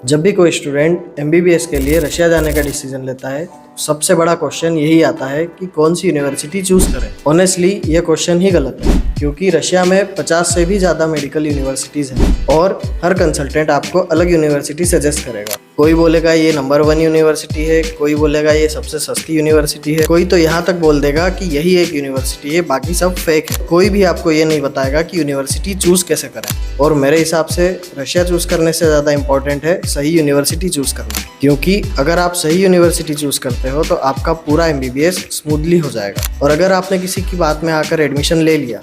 जब भी कोई स्टूडेंट एमबीबीएस के लिए रशिया जाने का डिसीजन लेता है, सबसे बड़ा क्वेश्चन यही आता है कि कौन सी यूनिवर्सिटी चूज करें। ऑनेस्टली ये क्वेश्चन ही गलत है, क्योंकि रशिया में 50 से भी ज़्यादा मेडिकल यूनिवर्सिटीज़ हैं और हर कंसल्टेंट आपको अलग यूनिवर्सिटी सजेस्ट करेगा। कोई बोलेगा ये नंबर 1 यूनिवर्सिटी है, कोई बोलेगा ये सबसे सस्ती यूनिवर्सिटी है, कोई तो यहाँ तक बोल देगा कि यही एक यूनिवर्सिटी है, बाकी सब फेक है। कोई भी आपको ये नहीं बताएगा कि यूनिवर्सिटी चूज कैसे करें। और मेरे हिसाब से रशिया चूज करने से ज़्यादा इंपॉर्टेंट है सही यूनिवर्सिटी चूज करना, क्योंकि अगर आप सही यूनिवर्सिटी चूज करते हो तो आपका पूरा एमबीबीएस स्मूथली हो जाएगा। और अगर आपने किसी की बात में आकर एडमिशन ले लिया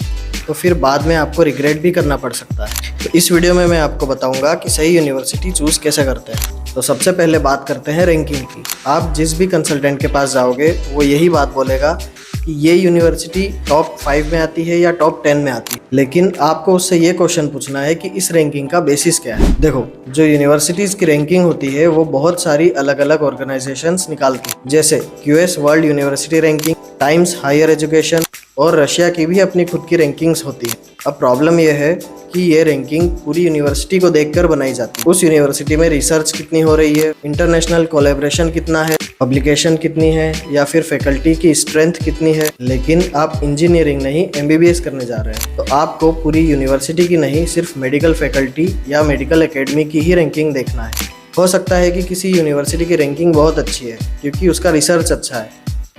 तो फिर बाद में आपको रिग्रेट भी करना पड़ सकता है। तो इस वीडियो में मैं आपको बताऊंगा कि सही यूनिवर्सिटी चूज कैसे करते हैं। तो सबसे पहले बात करते हैं रैंकिंग की। आप जिस भी कंसल्टेंट के पास जाओगे वो यही बात बोलेगा कि ये यूनिवर्सिटी टॉप 5 में आती है या टॉप 10 में आती है, लेकिन आपको उससे ये क्वेश्चन पूछना है कि इस रैंकिंग का बेसिस क्या है। देखो, जो यूनिवर्सिटीज़ की रैंकिंग होती है वो बहुत सारी अलग अलग ऑर्गेनाइजेशंस निकालती है, जैसे QS world university ranking, times higher education, और रशिया की भी अपनी खुद की रैंकिंग्स होती है। अब प्रॉब्लम यह है कि ये रैंकिंग पूरी यूनिवर्सिटी को देखकर बनाई जाती है। उस यूनिवर्सिटी में रिसर्च कितनी हो रही है, इंटरनेशनल कोलैबोरेशन कितना है, पब्लिकेशन कितनी है, या फिर फैकल्टी की स्ट्रेंथ कितनी है। लेकिन आप इंजीनियरिंग नहीं एमबीबीएस करने जा रहे हैं, तो आपको पूरी यूनिवर्सिटी की नहीं, सिर्फ मेडिकल फैकल्टी या मेडिकल एकेडमी की ही रैंकिंग देखना है। हो सकता है कि किसी यूनिवर्सिटी की रैंकिंग बहुत अच्छी है क्योंकि उसका रिसर्च अच्छा है,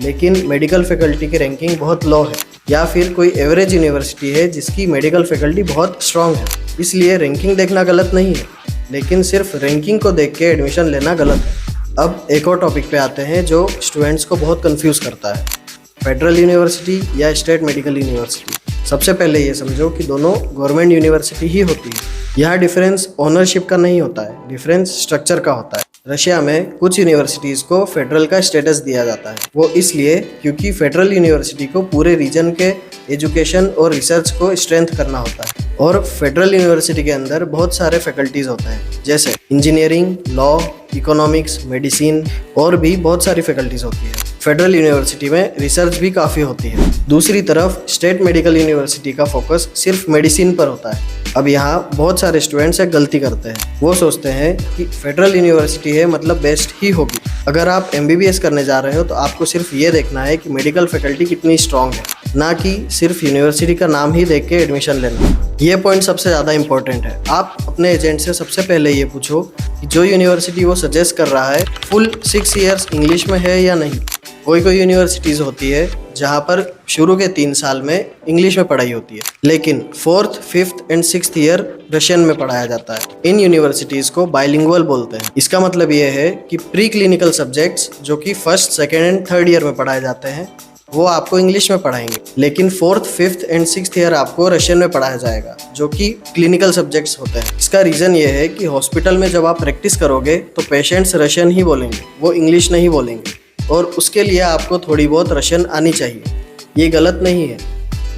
लेकिन मेडिकल फैकल्टी की रैंकिंग बहुत लो है, या फिर कोई एवरेज यूनिवर्सिटी है जिसकी मेडिकल फैकल्टी बहुत स्ट्रांग है। इसलिए रैंकिंग देखना गलत नहीं है, लेकिन सिर्फ रैंकिंग को देख के एडमिशन लेना गलत है। अब एक और टॉपिक पे आते हैं जो स्टूडेंट्स को बहुत कंफ्यूज करता है, फेडरल यूनिवर्सिटी या स्टेट मेडिकल यूनिवर्सिटी। सबसे पहले ये समझो कि दोनों गवर्नमेंट यूनिवर्सिटी ही होती है। यहाँ डिफरेंस ओनरशिप का नहीं होता है, डिफरेंस स्ट्रक्चर का होता है। रशिया में कुछ यूनिवर्सिटीज़ को फेडरल का स्टेटस दिया जाता है, वो इसलिए क्योंकि फेडरल यूनिवर्सिटी को पूरे रीजन के एजुकेशन और रिसर्च को स्ट्रेंथ करना होता है। और फेडरल यूनिवर्सिटी के अंदर बहुत सारे फैकल्टीज़ होते हैं, जैसे इंजीनियरिंग, लॉ, इकोनॉमिक्स, मेडिसिन, और भी बहुत सारी फैकल्टीज़ होती है। फेडरल यूनिवर्सिटी में रिसर्च भी काफ़ी होती है। दूसरी तरफ स्टेट मेडिकल यूनिवर्सिटी का फोकस सिर्फ मेडिसिन पर होता है। अब यहाँ बहुत सारे स्टूडेंट्स एक गलती करते हैं, वो सोचते हैं कि फेडरल यूनिवर्सिटी है मतलब बेस्ट ही होगी। अगर आप एमबीबीएस करने जा रहे हो तो आपको सिर्फ ये देखना है कि मेडिकल फैकल्टी कितनी स्ट्रांग है, ना कि सिर्फ यूनिवर्सिटी का नाम ही देख के एडमिशन लेना। ये पॉइंट सबसे ज़्यादा इंपॉर्टेंट है। आप अपने एजेंट से सबसे पहले ये पूछो कि जो यूनिवर्सिटी वो सजेस्ट कर रहा है फुल 6 इयर्स इंग्लिश में है या नहीं। कोई यूनिवर्सिटीज़ होती है जहाँ पर शुरू के 3 साल में इंग्लिश में पढ़ाई होती है, लेकिन 4th, 5th and 6th year Russian में पढ़ाया जाता है। इन यूनिवर्सिटीज़ को बाइलिंगुअल बोलते हैं। इसका मतलब ये है कि प्री क्लिनिकल सब्जेक्ट्स जो कि 1st, 2nd and 3rd year में पढ़ाए जाते हैं वो आपको इंग्लिश में पढ़ाएंगे, लेकिन 4th, 5th and 6th year आपको रशियन में पढ़ाया जाएगा, जो कि क्लिनिकल सब्जेक्ट्स होते हैं। इसका रीज़न ये है कि हॉस्पिटल में जब आप प्रैक्टिस करोगे तो पेशेंट्स रशियन ही बोलेंगे, वो इंग्लिश नहीं बोलेंगे, और उसके लिए आपको थोड़ी बहुत रशियन आनी चाहिए। ये गलत नहीं है,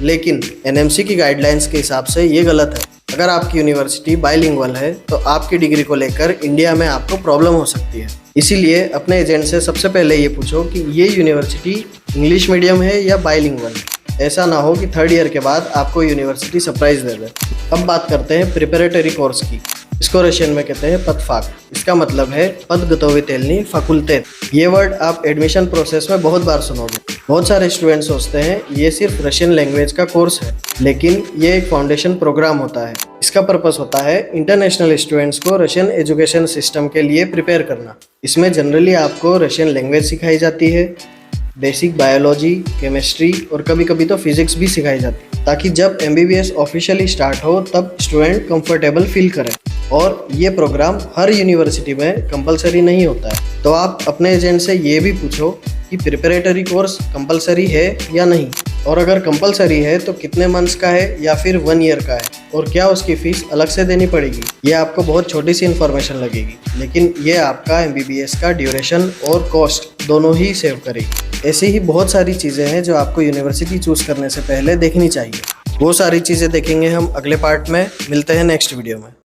लेकिन एनएमसी की गाइडलाइंस के हिसाब से ये गलत है। अगर आपकी यूनिवर्सिटी बाइलिंगुअल है तो आपकी डिग्री को लेकर इंडिया में आपको प्रॉब्लम हो सकती है। इसीलिए अपने एजेंट से सबसे पहले ये पूछो कि ये यूनिवर्सिटी इंग्लिश मीडियम है या बाइलिंगुअल है। ऐसा ना हो कि 3rd ईयर के बाद आपको यूनिवर्सिटी सरप्राइज दे दे। अब बात करते हैं प्रिपरेटरी कोर्स की। इसको रशियन में कहते हैं पदफाक। इसका मतलब है पदगतोवितेल्नी फाकुल्टेत। ये वर्ड आप एडमिशन प्रोसेस में बहुत बार सुनोगे। बहुत सारे स्टूडेंट सोचते हैं ये सिर्फ रशियन लैंग्वेज का कोर्स है, लेकिन ये एक फाउंडेशन प्रोग्राम होता है। इसका पर्पस होता है इंटरनेशनल स्टूडेंट्स को रशियन एजुकेशन सिस्टम के लिए प्रिपेयर करना। इसमें जनरली आपको रशियन लैंग्वेज सिखाई जाती है, बेसिक बायोलॉजी, केमिस्ट्री और कभी कभी तो फिजिक्स भी सिखाई जाती है, ताकि जब एमबीबीएस ऑफिशियली स्टार्ट हो तब स्टूडेंट कंफर्टेबल फील करें। और ये प्रोग्राम हर यूनिवर्सिटी में कंपलसरी नहीं होता है। तो आप अपने एजेंट से ये भी पूछो कि प्रिपरेटरी कोर्स कंपलसरी है या नहीं, और अगर कंपलसरी है तो कितने मंथ्स का है या फिर 1 ईयर का है, और क्या उसकी फ़ीस अलग से देनी पड़ेगी। ये आपको बहुत छोटी सी इन्फॉर्मेशन लगेगी, लेकिन ये आपका एमबीबीएस का ड्यूरेशन और कॉस्ट दोनों ही सेव करेगी। ऐसी ही बहुत सारी चीज़ें हैं जो आपको यूनिवर्सिटी चूज़ करने से पहले देखनी चाहिए। वो सारी चीज़ें देखेंगे हम अगले पार्ट में। मिलते हैं नेक्स्ट वीडियो में।